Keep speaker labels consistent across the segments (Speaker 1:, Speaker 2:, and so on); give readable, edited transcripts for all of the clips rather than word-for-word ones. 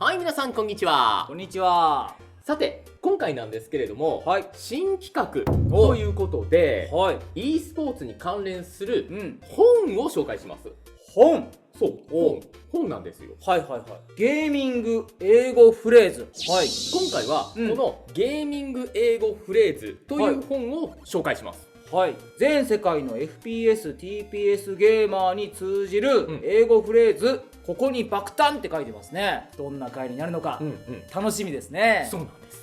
Speaker 1: はい、皆さんこんにちは。
Speaker 2: こんにちは。
Speaker 1: さて、今回なんですけれども、
Speaker 2: はい。
Speaker 1: 新企画ということで、
Speaker 2: はい。
Speaker 1: e スポーツに関連する
Speaker 2: うん。
Speaker 1: 本を紹介します。
Speaker 2: 本。
Speaker 1: そう、
Speaker 2: お
Speaker 1: 本なんですよ。
Speaker 2: はいはいはい。ゲーミング英語フレーズ。はい。
Speaker 1: 今回は、
Speaker 2: うん
Speaker 1: このゲーミング英語フレーズという本を紹介します。
Speaker 2: はい。全世界の FPS、TPS ゲーマーに通じ
Speaker 1: うん
Speaker 2: る英語フレーズ、ここに爆誕って書いてますね。どんな回になるのか、楽しみですね。
Speaker 1: そうなんです。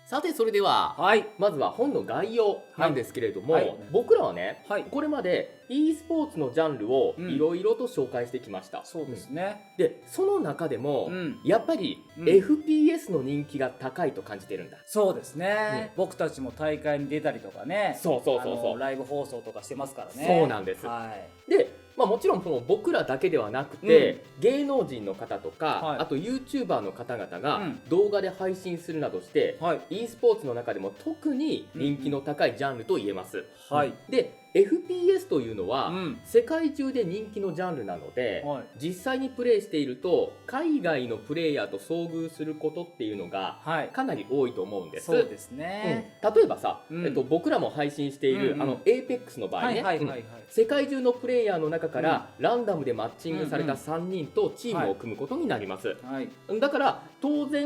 Speaker 1: さて、それでは、
Speaker 2: はい。
Speaker 1: まずは本の概要なんですけれども、
Speaker 2: はいはい
Speaker 1: 僕らはね、
Speaker 2: はい。
Speaker 1: これまで e スポーツのジャンルを
Speaker 2: うん
Speaker 1: いろいろと紹介してきました。
Speaker 2: そうですね。
Speaker 1: で、その中でも、
Speaker 2: うん
Speaker 1: やっぱり、
Speaker 2: うん
Speaker 1: FPS の人気が高いと感じてるんだ。
Speaker 2: そうですね。僕たちも大会に出たりとかね。
Speaker 1: そうそうそうそう。
Speaker 2: ライブ放送とかしてますからね。
Speaker 1: そうなんです。
Speaker 2: はい。
Speaker 1: で、もちろんその僕らだけではなくて、芸能人の方とか、
Speaker 2: はい
Speaker 1: あと YouTuber の方々が
Speaker 2: うん
Speaker 1: 動画で配信するなどして、
Speaker 2: はい。
Speaker 1: e スポーツの中でも特に人気の高いジャンルと言えます。
Speaker 2: はい。
Speaker 1: で、FPS というのは、
Speaker 2: うん
Speaker 1: 世界中で人気のジャンルなので、
Speaker 2: はい。
Speaker 1: 実際にプレイしていると海外のプレイヤーと遭遇することっていうのが
Speaker 2: はい。
Speaker 1: かなり多いと思うんです。
Speaker 2: そうですね。
Speaker 1: 例えばさ、
Speaker 2: うん
Speaker 1: 僕らも配信している、
Speaker 2: うんうん
Speaker 1: APEX の場合ね、
Speaker 2: はいはいはいはい。
Speaker 1: 世界中のプレイヤーの中からランダムでマッチングされた
Speaker 2: うんうん
Speaker 1: 3人とチームを組むことになります。
Speaker 2: はい。
Speaker 1: だから当然、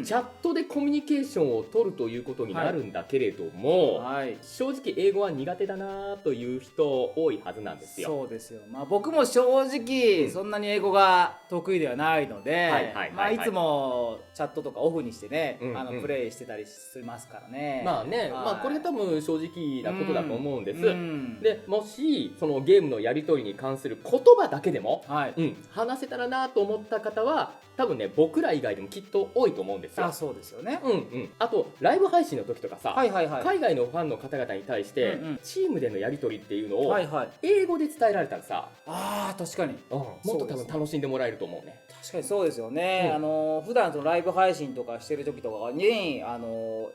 Speaker 2: ん
Speaker 1: チャットでコミュニケーションを取るということになるんだけれども、
Speaker 2: はい。
Speaker 1: 正直英語は苦手だなという人多いはずなんですよ。
Speaker 2: そうですよ。まあ僕も正直そんなに英語が得意ではないので、まあいつもチャットとかオフにしてね、プレイしてたりしますからね。
Speaker 1: まあね、
Speaker 2: はい
Speaker 1: これ多分正直なことだと思うんです。
Speaker 2: うん
Speaker 1: で、もしそのゲームのやり取りに関する言葉だけでも、
Speaker 2: はい。
Speaker 1: 話せたらなと思った方は多分ね、僕ら以外でもきっと多いと思うんですよ。
Speaker 2: あ、そうですよね。
Speaker 1: あとライブ配信の時とかさ、
Speaker 2: はいはいはい。
Speaker 1: 海外のファンの方々に対して、
Speaker 2: うんうん
Speaker 1: チームでのやり取りっていうのを
Speaker 2: はいはい。
Speaker 1: 英語で伝えられたらさ、
Speaker 2: ああ、確かに。
Speaker 1: もっと多分楽しんでもらえると思うね。
Speaker 2: 確かにそうですよね。普段そのライブ配信とかしてる時とかに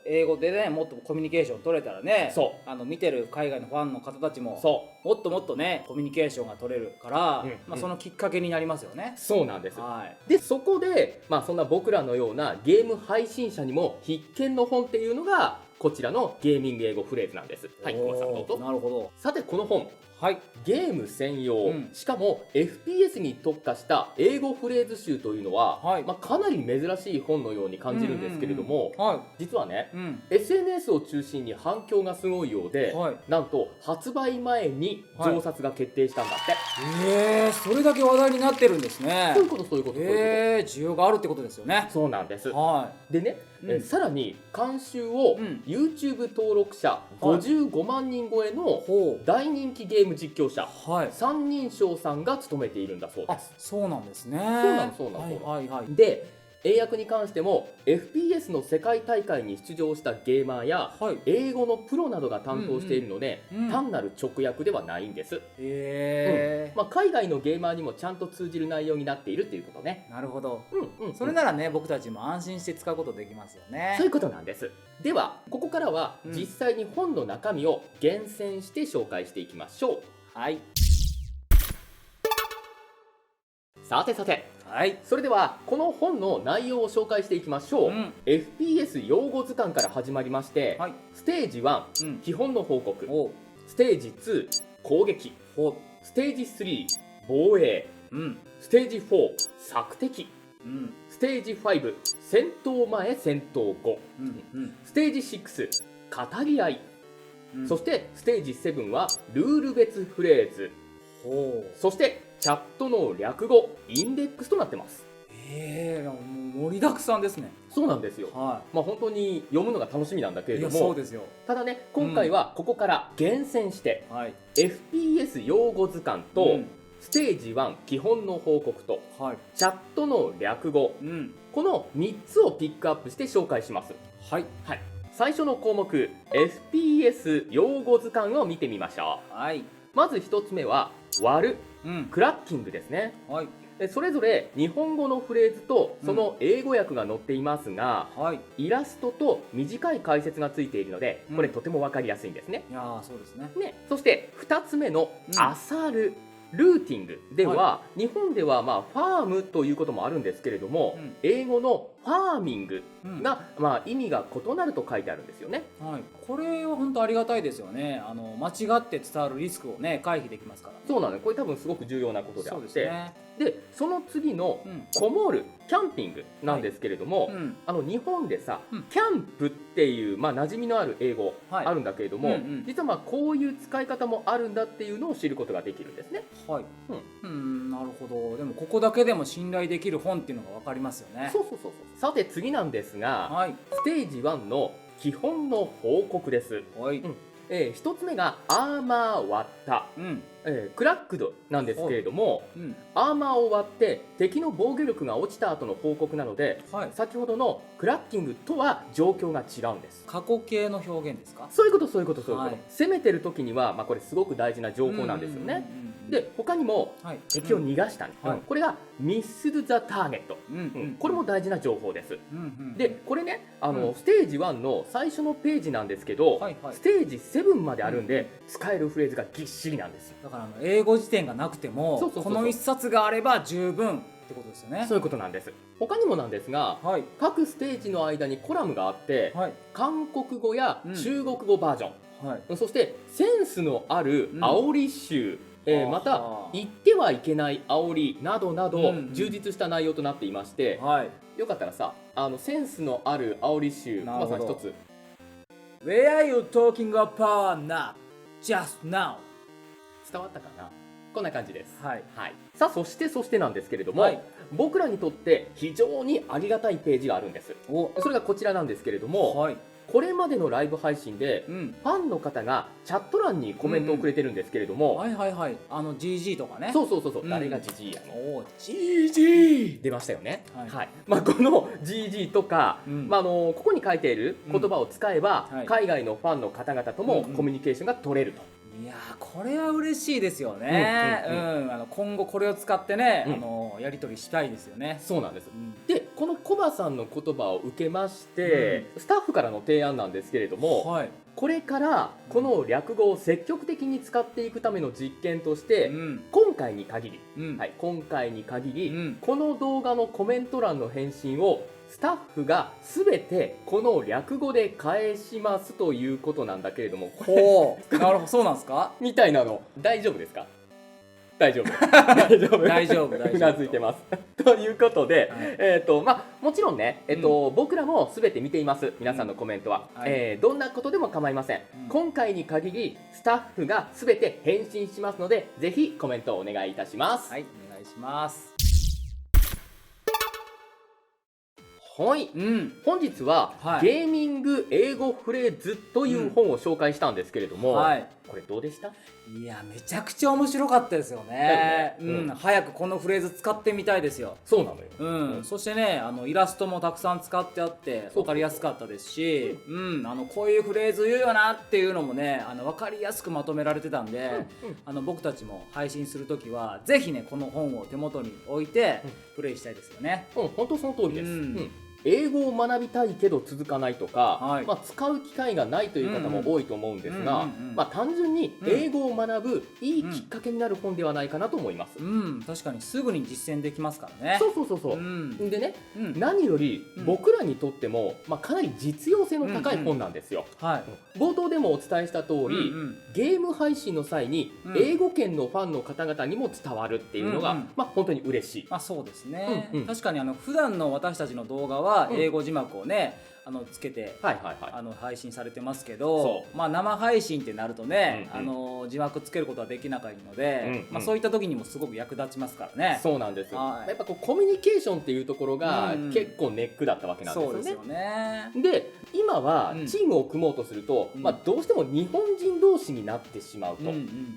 Speaker 2: 英語でね、もっとコミュニケーション取れたらね、
Speaker 1: そう
Speaker 2: 見てる海外のファンの方たちも
Speaker 1: そう
Speaker 2: もっともっとねコミュニケーションが取れるから、
Speaker 1: うん
Speaker 2: そのきっかけになりますよね。
Speaker 1: そうなんです。
Speaker 2: はい。
Speaker 1: でそこで、そんな僕らのようなゲーム配信者にも必見の本っていうのがこちらのゲーミング英語フレーズなんです。はい、小松さんどうぞ。
Speaker 2: なるほど。
Speaker 1: さてこの本、
Speaker 2: はい。
Speaker 1: ゲーム専用、
Speaker 2: うん
Speaker 1: しかも FPS に特化した英語フレーズ集というのは、
Speaker 2: はい
Speaker 1: かなり珍しい本のように感じるんですけれども、
Speaker 2: は
Speaker 1: 実はね、
Speaker 2: い。うん。
Speaker 1: SNS を中心に反響がすごいようで、
Speaker 2: はい。
Speaker 1: なんと発売前に増刷が決定したんだって、
Speaker 2: それだけ話題になってるんですね。
Speaker 1: そういうことそういうことそういうこ
Speaker 2: 需要があるってことですよね
Speaker 1: と。そうなんです。
Speaker 2: は
Speaker 1: でね、
Speaker 2: うん
Speaker 1: さらに監修を
Speaker 2: うん
Speaker 1: YouTube 登録者55万人超え
Speaker 2: い。
Speaker 1: の
Speaker 2: ほう。
Speaker 1: 大人気ゲーム実況者
Speaker 2: はい。
Speaker 1: 三人称さんが務めているんだそうで
Speaker 2: あ、
Speaker 1: す。
Speaker 2: そうなんですね。そう
Speaker 1: なのそうなの
Speaker 2: はいはいはい。
Speaker 1: で、英訳に関しても FPS の世界大会に出場したゲーマーや
Speaker 2: はい。
Speaker 1: 英語のプロなどが担当しているので、
Speaker 2: うんうん
Speaker 1: 単なる直訳ではないんです。
Speaker 2: へえ。
Speaker 1: 海外のゲーマーにもちゃんと通じる内容になっているっていうことね。
Speaker 2: なるほど。そ
Speaker 1: そ
Speaker 2: れならね、僕たちも安心して使うことできますよね。
Speaker 1: そういうことなんです。ではここからは
Speaker 2: うん
Speaker 1: 実際に本の中身を厳選して紹介していきましょう。
Speaker 2: はい。
Speaker 1: さてさて、
Speaker 2: はい。
Speaker 1: それではこの本の内容を紹介していきましょう。
Speaker 2: うん。
Speaker 1: FPS 用語図鑑から始まりまして、
Speaker 2: はい。
Speaker 1: ステージ1、
Speaker 2: うん。
Speaker 1: 基本の報告、
Speaker 2: おう。
Speaker 1: ステージ2、攻撃、
Speaker 2: ほ
Speaker 1: ステージ3、防衛、
Speaker 2: う。うん。
Speaker 1: ステージ4、索敵、
Speaker 2: うん。
Speaker 1: ステージ5、戦闘前戦闘後、
Speaker 2: うん。うん。
Speaker 1: ステージ6、語り合い、
Speaker 2: うん。
Speaker 1: そしてステージ7はルール別フレーズ、
Speaker 2: ほう。
Speaker 1: そしてチャットの略語、インデックスとなってます。
Speaker 2: もう盛りだくさんですね。
Speaker 1: そうなんですよ。
Speaker 2: は
Speaker 1: 本当に読むのが楽しみなんだけ
Speaker 2: い。
Speaker 1: れども、
Speaker 2: そうですよ。
Speaker 1: ただね、今回はここから厳選して、
Speaker 2: はい。
Speaker 1: FPS 用語図鑑と、
Speaker 2: うん
Speaker 1: ステージ1基本の報告と
Speaker 2: はい。
Speaker 1: チャットの略語、
Speaker 2: うん。
Speaker 1: この3つをピックアップして紹介します。
Speaker 2: はい。
Speaker 1: はい、最初の項目 FPS 用語図鑑を見てみましょ
Speaker 2: はい。
Speaker 1: う。まず1つ目は割る、
Speaker 2: うん。
Speaker 1: クラッキングですね。
Speaker 2: はい。
Speaker 1: それぞれ日本語のフレーズとその英語訳が載っていますが、
Speaker 2: はい。
Speaker 1: イラストと短い解説がついているので、これとても分かりやすいんですね。
Speaker 2: いやー、そうですね。
Speaker 1: ね、そして2つ目の
Speaker 2: うん
Speaker 1: あさる、ルーティングでは、日本ではファームということもあるんですけれども、英語のファーミングが、意味が異なると書いてあるんですよね。
Speaker 2: これは本当ありがたいですよね。間違って伝わるリスクをね回避できますから、
Speaker 1: そうなのよ。これ多分すごく重要なことであって、でその次の
Speaker 2: うん
Speaker 1: こもるキャンピングなんですけれども、日本でさ、キャンプっていう馴染みのある英語あるんだけれども、実はこういう使い方もあるんだっていうのを知ることができるんですね。
Speaker 2: なるほど。でもここだけでも信頼できる本っていうのが分かりますよね。
Speaker 1: そう。さて次なんですが、ステージ1の基本の報告です。一つ目がアーマー割った、クラックドなんですけれども、アーマーを割って敵の防御力が落ちた後の報告なので、先ほどのクラッキングとは状況が違うんです。
Speaker 2: 過去形の表現ですか？
Speaker 1: そういうこと。攻めてる時には、これすごく大事な情報なんですよね。で他にも、敵を逃がした、これがミスズ・ザ・ターゲット、これも大事な情報です。でこれね、ステージ1の最初のページなんですけど、ステージ7まであるんで、使えるフレーズがぎっしりなんですよ。
Speaker 2: だから英語辞典がなくてもこの一冊があれば十分ってことですよね。
Speaker 1: そういうことなんです。他にもなんですが、各ステージの間にコラムがあって、韓国語や中国語バージョン、そしてセンスのある煽り集、また言ってはいけない煽りなどなど、充実した内容となっていまして、よかったらさ、センスのある煽り集、まさに一つ。
Speaker 2: Where are you talking about now? Just now.
Speaker 1: 伝わったかな。こんな感じです。さあそしてなんですけれども、僕らにとって非常にありがたいページがあるんです。それがこちらなんですけれども、これまでのライブ配信で、ファンの方がチャット欄にコメントをくれてるんですけれども、
Speaker 2: GG とかね。
Speaker 1: そう、誰が GG やの、GG 出ましたよね。この GG とか、ここに書いている言葉を使えば、海外のファンの方々ともコミュニケーションが取れると。
Speaker 2: いやこれは嬉しいですよね。今後これを使ってね、やり取りしたいですよね。
Speaker 1: そうなんです。でこのコバさんの言葉を受けまして、スタッフからの提案なんですけれども、これからこの略語を積極的に使っていくための実験として、今回に限り、この動画のコメント欄の返信をスタッフが全てこの略語で返しますということなんだけれども、
Speaker 2: なるほど、そうなんですか
Speaker 1: みたいなの大丈夫ですか？大丈夫うなずいてますということで、もちろんね、僕らも全て見ています。皆さんのコメントは、どんなことでも構いません。今回に限りスタッフが全て返信しますので、ぜひコメントをお願いいたします。
Speaker 2: お願いします。
Speaker 1: 本日は、ゲーミング英語フレーズという本を紹介したんですけれども、これどうでした？
Speaker 2: いやめちゃくちゃ面白かったですよね。早くこのフレーズ使ってみたいですよ。
Speaker 1: そうなのよ。
Speaker 2: そしてね、イラストもたくさん使ってあって分かりやすかったですし、こういうフレーズ言うよなっていうのもね、分かりやすくまとめられてたんで、僕たちも配信するときはぜひねこの本を手元に置いてプレイしたいですよね。
Speaker 1: 本当その通りです。英語を学びたいけど続かないとか、使う機会がないという方も多いと思うんですが、単純に英語を学ぶいいきっかけになる本ではないかなと思います。
Speaker 2: 確かにすぐに実践できますからね。
Speaker 1: そうでね、何より僕らにとっても、かなり実用性の高い本なんですよ。冒頭でもお伝えした通り、ゲーム配信の際に英語圏のファンの方々にも伝わるっていうのが、本当に嬉しい。
Speaker 2: そうですね。確かに普段の私たちの動画は英語字幕をね、つけて配信されてますけど、生配信ってなるとね、字幕つけることはできないので、そういった時にもすごく役立ちますからね。
Speaker 1: そうなんです。やっぱコミュニケーションっていうところが結構ネックだったわけなんですよね。
Speaker 2: そうですよね。
Speaker 1: で今はチームを組もうとすると、どうしても日本人同士になってしまうと。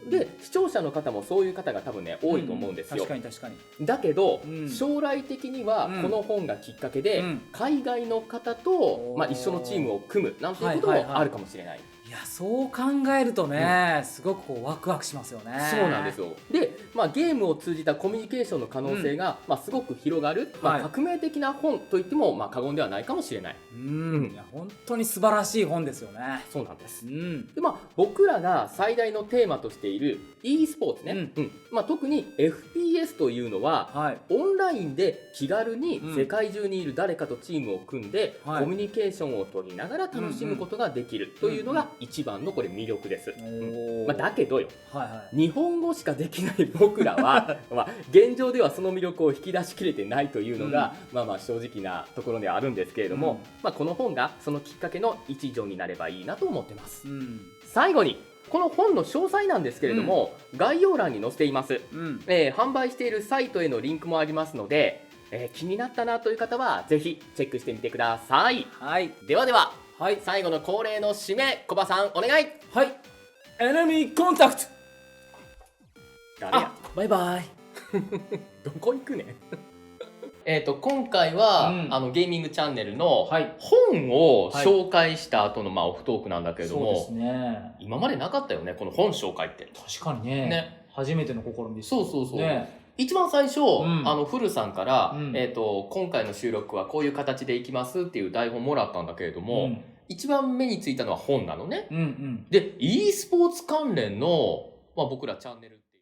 Speaker 1: で視聴者の方もそういう方が多分ね多いと思うんですよ。
Speaker 2: 確かに。
Speaker 1: だけど、将来的にはこの本がきっかけで、海外の方と一緒のチームを組むなんていうこともあるかもしれない。
Speaker 2: いやそう考えるとね、すごくこうワクワクしますよね。
Speaker 1: そうなんですよ。で、ゲームを通じたコミュニケーションの可能性が、すごく広がる、
Speaker 2: はい
Speaker 1: 革命的な本といっても、過言ではないかもしれない。
Speaker 2: いや本当に素晴らしい本ですよね。
Speaker 1: そうなんです。
Speaker 2: うん。
Speaker 1: で、僕らが最大のテーマとしている e スポーツね、特に FPS というのは、
Speaker 2: はい。
Speaker 1: オンラインで気軽に世界中にいる誰かとチームを組んで、
Speaker 2: はい
Speaker 1: コミュニケーションを取りながら楽しむことができるというのが一番のこれ魅力です。
Speaker 2: おー
Speaker 1: だけどよ、
Speaker 2: はいはい。
Speaker 1: 日本語しかできない僕らは現状ではその魅力を引き出しきれてないというのが、正直なところではあるんですけれども、この本がそのきっかけの一助になればいいなと思ってます。最後にこの本の詳細なんですけれども、概要欄に載せています、販売しているサイトへのリンクもありますので、気になったなという方はぜひチェックしてみてください。
Speaker 2: はい。
Speaker 1: ではでは、
Speaker 2: はい。
Speaker 1: 最後の恒例の締め、コバさんお願い。
Speaker 2: はい。エネミーコンタクト。
Speaker 1: 誰や。
Speaker 2: バイバイ。
Speaker 1: どこ行くねん。今回は、ゲーミングチャンネルの本を紹介した後のオフトークなんだけれども、
Speaker 2: そうですね。
Speaker 1: 今までなかったよね、この本紹介って。
Speaker 2: 確かにね。初めての試みです。
Speaker 1: そうそうそう。
Speaker 2: ね、
Speaker 1: 一番最初、古さんから、今回の収録はこういう形でいきますっていう台本もらったんだけれども、一番目についたのは本なのね。で、e スポーツ関連の、僕らチャンネル